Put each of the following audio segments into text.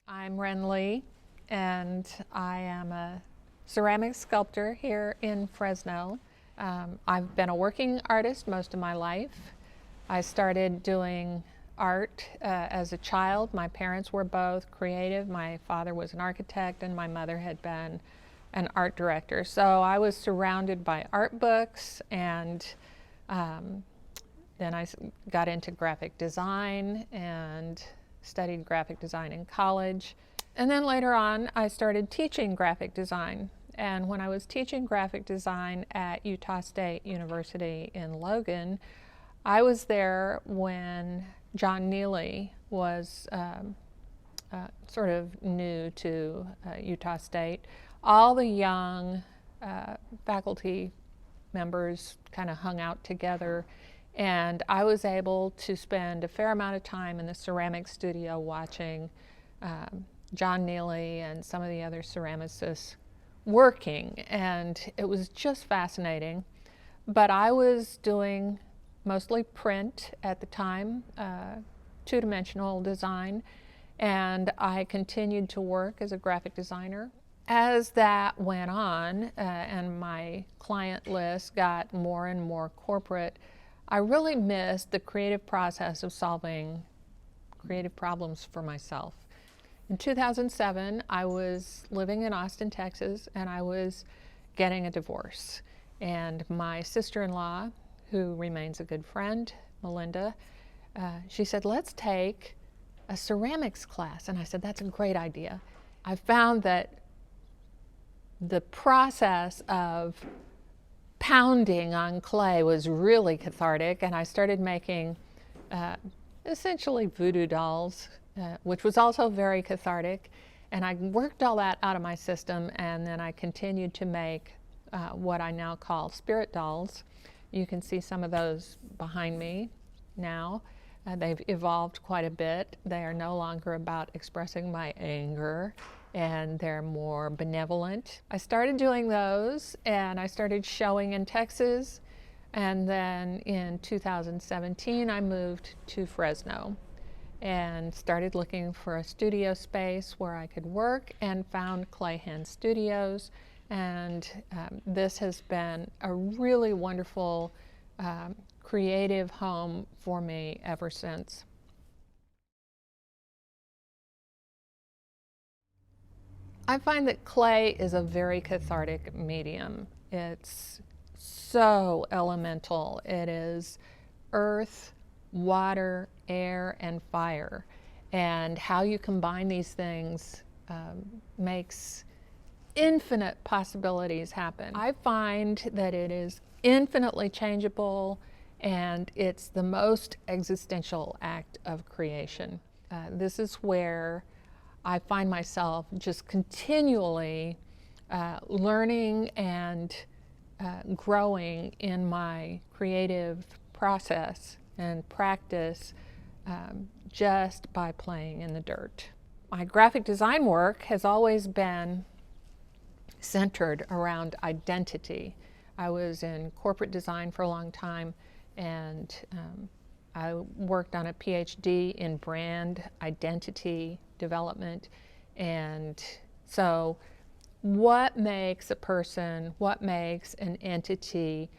I'm Ren Lee, and I am a ceramic sculptor here in Fresno. I've been a working artist most of my life. I started doing art as a child. My parents were both creative. My father was an architect and my mother had been an art director. So I was surrounded by art books, and then I got into graphic design and studied graphic design in college. And then later on, I started teaching graphic design. And when I was teaching graphic design at Utah State University in Logan, I was there when Jon Neely was sort of new to Utah State. All the young faculty members kind of hung out together, and I was able to spend a fair amount of time in the ceramic studio watching Jon Neely and some of the other ceramicists working, and it was just fascinating. But I was doing mostly print at the time, two-dimensional design, and I continued to work as a graphic designer. As that went on and my client list got more and more corporate, I really missed the creative process of solving creative problems for myself. In 2007, I was living in Austin, Texas, and I was getting a divorce. And my sister-in-law, who remains a good friend, Melinda, she said, let's take a ceramics class. And I said, that's a great idea. I found that the process of pounding on clay was really cathartic, and I started making essentially voodoo dolls, which was also very cathartic. And I worked all that out of my system, and then I continued to make what I now call spirit dolls. You can see some of those behind me now. They've evolved quite a bit. They are no longer about expressing my anger, and they're more benevolent. I started doing those, and I started showing in Texas, and then in 2017 I moved to Fresno and started looking for a studio space where I could work, and found Clay Hen Studios. And this has been a really wonderful creative home for me ever since. I find that clay is a very cathartic medium. It's so elemental. It is earth, water, air, and fire. And how you combine these things makes infinite possibilities happen. I find that it is infinitely changeable, and it's the most existential act of creation. This is where I find myself just continually learning and growing in my creative process and practice just by playing in the dirt. My graphic design work has always been centered around identity. I was in corporate design for a long time, and I worked on a PhD in brand identity development. And so what makes a person, what makes an entity,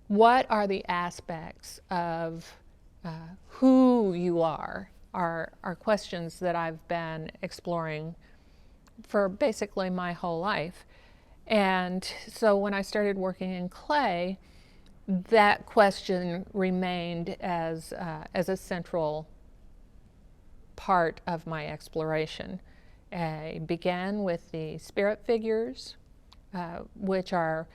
what are the aspects of who you are questions that I've been exploring for basically my whole life. And so when I started working in clay, that question remained as a central part of my exploration. I began with the spirit figures, which are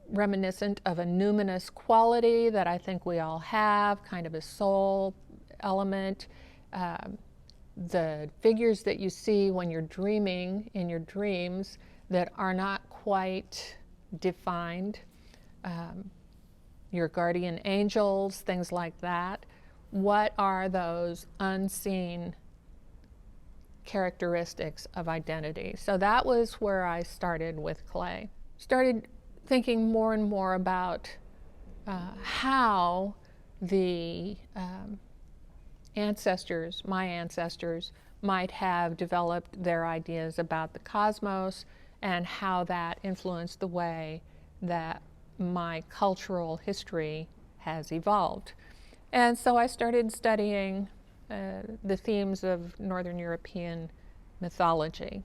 reminiscent of a numinous quality that I think we all have, kind of a soul element. The figures that you see when you're dreaming in your dreams that are not quite defined, your guardian angels, things like that. What are those unseen characteristics of identity? So that was where I started with clay. Started thinking more and more about how the ancestors, my ancestors, might have developed their ideas about the cosmos and how that influenced the way that my cultural history has evolved. And so I started studying the themes of Northern European mythology.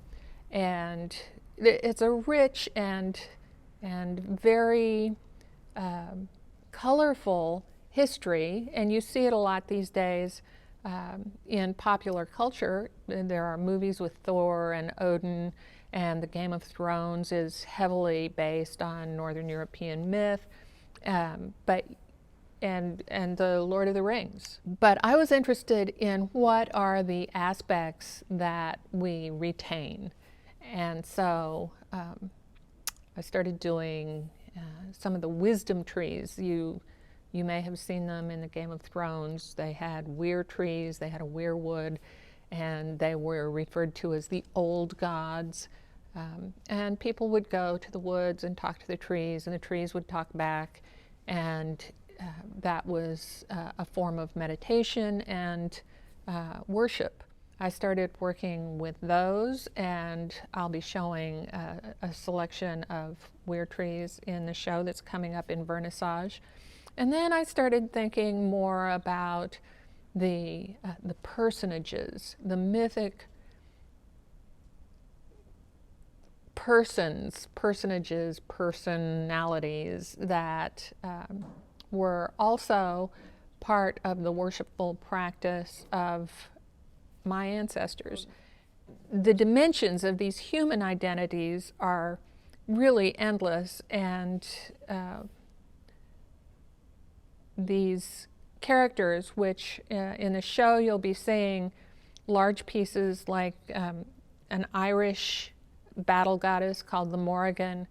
And it's a rich and very colorful history, and you see it a lot these days in popular culture. There are movies with Thor and Odin, and the Game of Thrones is heavily based on Northern European myth, and the Lord of the Rings. But I was interested in what are the aspects that we retain. And so I started doing some of the wisdom trees. You may have seen them in the Game of Thrones. They had weir trees, they had a weirwood, and they were referred to as the old gods. And people would go to the woods and talk to the trees, and the trees would talk back. And that was a form of meditation and worship. I started working with those, and I'll be showing a selection of weir trees in the show that's coming up in Vernissage. And then I started thinking more about the personages, the mythic personages, personalities that were also part of the worshipful practice of my ancestors. The dimensions of these human identities are really endless, and these characters, which in the show you'll be seeing large pieces like an Irish battle goddess called the Morrigan,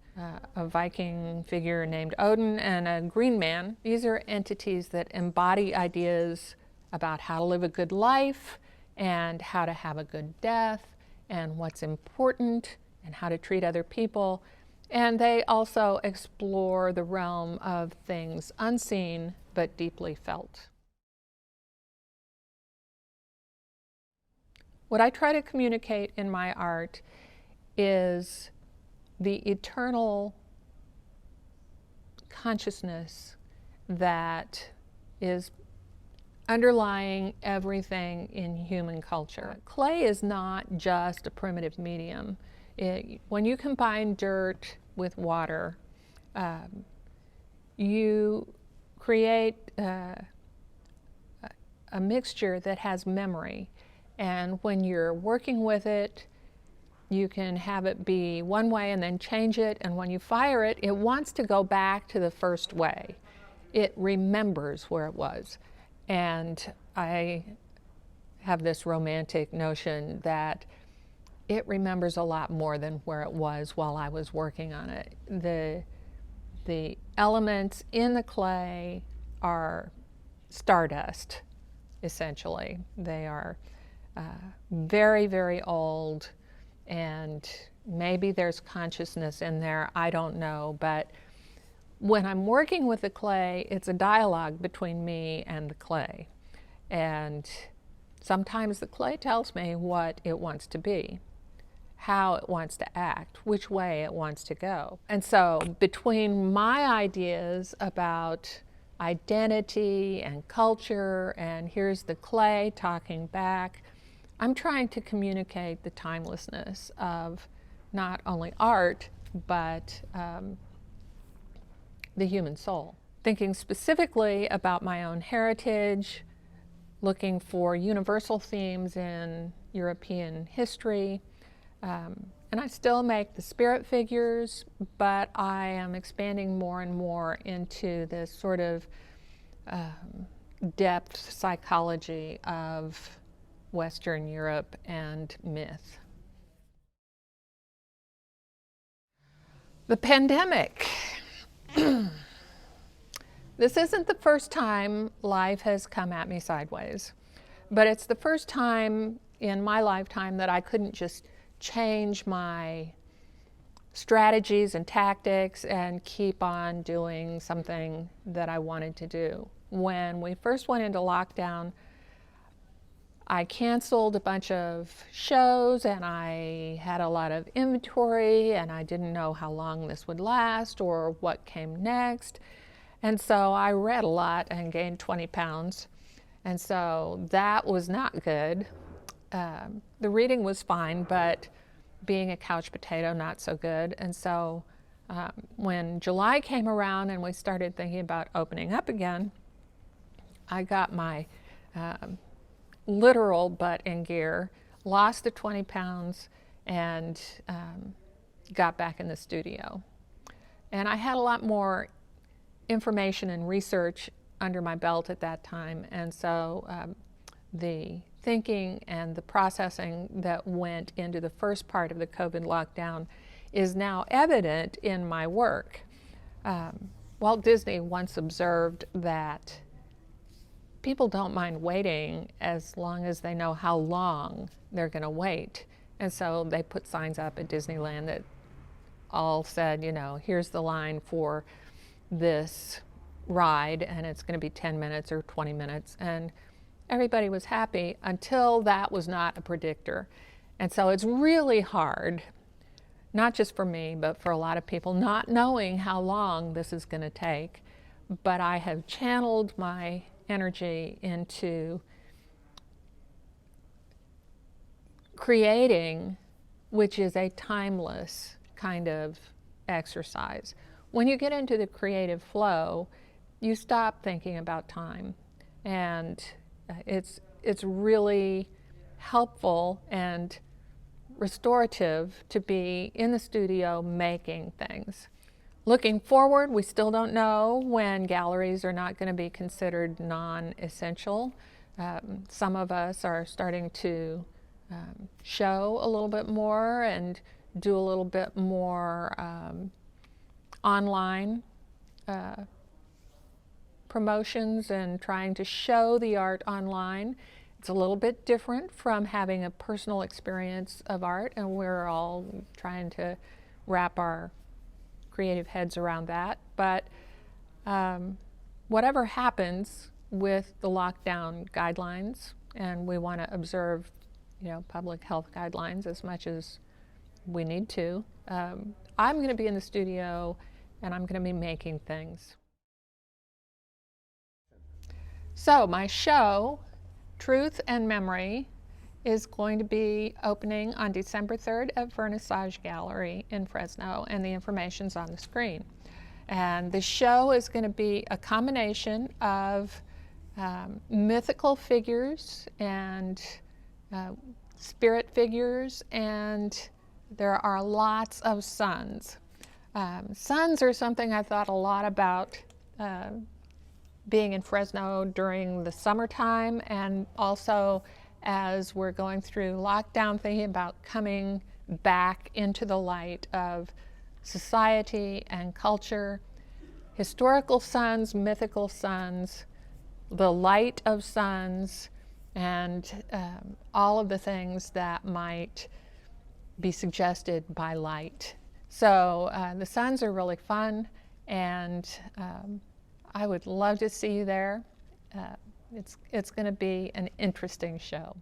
a Viking figure named Odin, and a green man. These are entities that embody ideas about how to live a good life and how to have a good death and what's important and how to treat other people. And they also explore the realm of things unseen but deeply felt. What I try to communicate in my art is the eternal consciousness that is underlying everything in human culture. Clay is not just a primitive medium. When you combine dirt with water, you create a mixture that has memory. And when you're working with it, you can have it be one way and then change it. And when you fire it, it wants to go back to the first way. It remembers where it was. And I have this romantic notion that it remembers a lot more than where it was while I was working on it. The elements in the clay are stardust, essentially. They are very, very old, and maybe there's consciousness in there, I don't know. But when I'm working with the clay, it's a dialogue between me and the clay. And sometimes the clay tells me what it wants to be, how it wants to act, which way it wants to go. And so between my ideas about identity and culture, and here's the clay talking back, I'm trying to communicate the timelessness of not only art, but the human soul. Thinking specifically about my own heritage, looking for universal themes in European history, and I still make the spirit figures, but I am expanding more and more into this sort of depth psychology of Western Europe and myth. The pandemic. This isn't the first time life has come at me sideways, but it's the first time in my lifetime that I couldn't just change my strategies and tactics and keep on doing something that I wanted to do. When we first went into lockdown, I canceled a bunch of shows, and I had a lot of inventory, and I didn't know how long this would last or what came next. And so I read a lot and gained 20 pounds. And so that was not good. The reading was fine, but being a couch potato, not so good. And so when July came around and we started thinking about opening up again, I got my literal butt in gear, lost the 20 pounds, and got back in the studio. And I had a lot more information and research under my belt at that time, and so the thinking and the processing that went into the first part of the COVID lockdown is now evident in my work. Walt Disney once observed that people don't mind waiting as long as they know how long they're going to wait. And so they put signs up at Disneyland that all said, you know, here's the line for this ride, and it's going to be 10 minutes or 20 minutes. And everybody was happy until that was not a predictor. And so it's really hard, not just for me, but for a lot of people, not knowing how long this is going to take. But I have channeled my energy into creating, which is a timeless kind of exercise. When you get into the creative flow, you stop thinking about time, and it's really helpful and restorative to be in the studio making things. Looking forward, we still don't know when galleries are not going to be considered non-essential. Some of us are starting to show a little bit more and do a little bit more online promotions and trying to show the art online. It's a little bit different from having a personal experience of art, and we're all trying to wrap our creative heads around that. But whatever happens with the lockdown guidelines, and we want to observe, you know, public health guidelines as much as we need to, I'm going to be in the studio and I'm going to be making things. So my show, Truth and Memory, is going to be opening on December 3rd at Vernissage Gallery in Fresno, and the information's on the screen. And the show is going to be a combination of mythical figures and spirit figures, and there are lots of suns. Suns are something I thought a lot about being in Fresno during the summertime, and also as we're going through lockdown, thinking about coming back into the light of society and culture. Historical suns, mythical suns, the light of suns, and all of the things that might be suggested by light. So the suns are really fun, and I would love to see you there. It's going to be an interesting show.